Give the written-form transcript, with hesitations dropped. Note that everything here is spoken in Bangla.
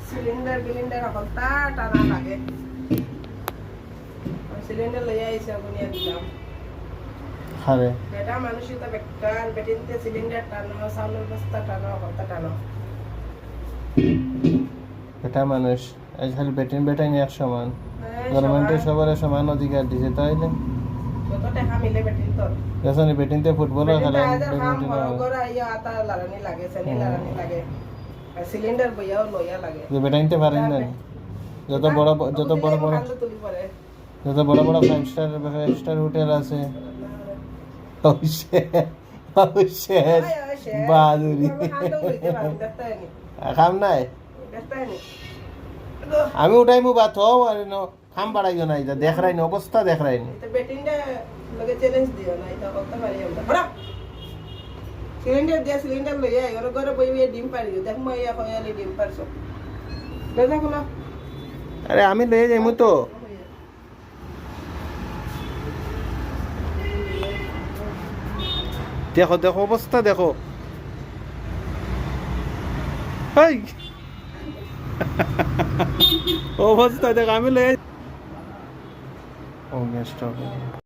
সিলিন্ডার বিলিন্ডার এখন টানা লাগে সিলিন্ডার লইয়া আইসা গুনিয়া দিলাম হারে বেটা মানুষই তো বেকার বেটিনতে সিলিন্ডার টানো চাউলের বস্তা টানো হতা টানো বেটা মানুষ আজকাল বেটাই নিয়ে এক সমান গভর্নমেন্টের সবার সমান অধিকার দিছে তাই না যত টাকা মিলে বেটিন তোর দেখছেন বেটিনতে ফুটবলও খেলেন লাগানি লাগে সেনি লাগানি লাগে আর সিলিন্ডার বইয়াও লইয়া লাগে বেটাইতে পারেন না যত বড় যত বড় বড় তুলি পরে যত বড় বড় ফাইভ স্টার হোটেল আছে বাহাদুরি খাম নাই আমি উঠাইমু বা থো আর খাম বাড়াইও না এটা দেখ রাইনি অবস্থা দেখ রাইনি বেটিনটা লগে চ্যালেঞ্জ দিও না এটা করতে পারি আমরা বড় সিলিন্ডার দিয়া সিলিন্ডার লইয়া এর ঘরে বইয়ে ডিম পারিও দেখ মই ইয়া কয়ালি ডিম পারছো দাদা কোলা আরে আমি লয়ে যাইমু তো দেখো দেখো অবস্থা দেখো হাই অবস্থা দেখো আমি লয়ে ও গেস্ট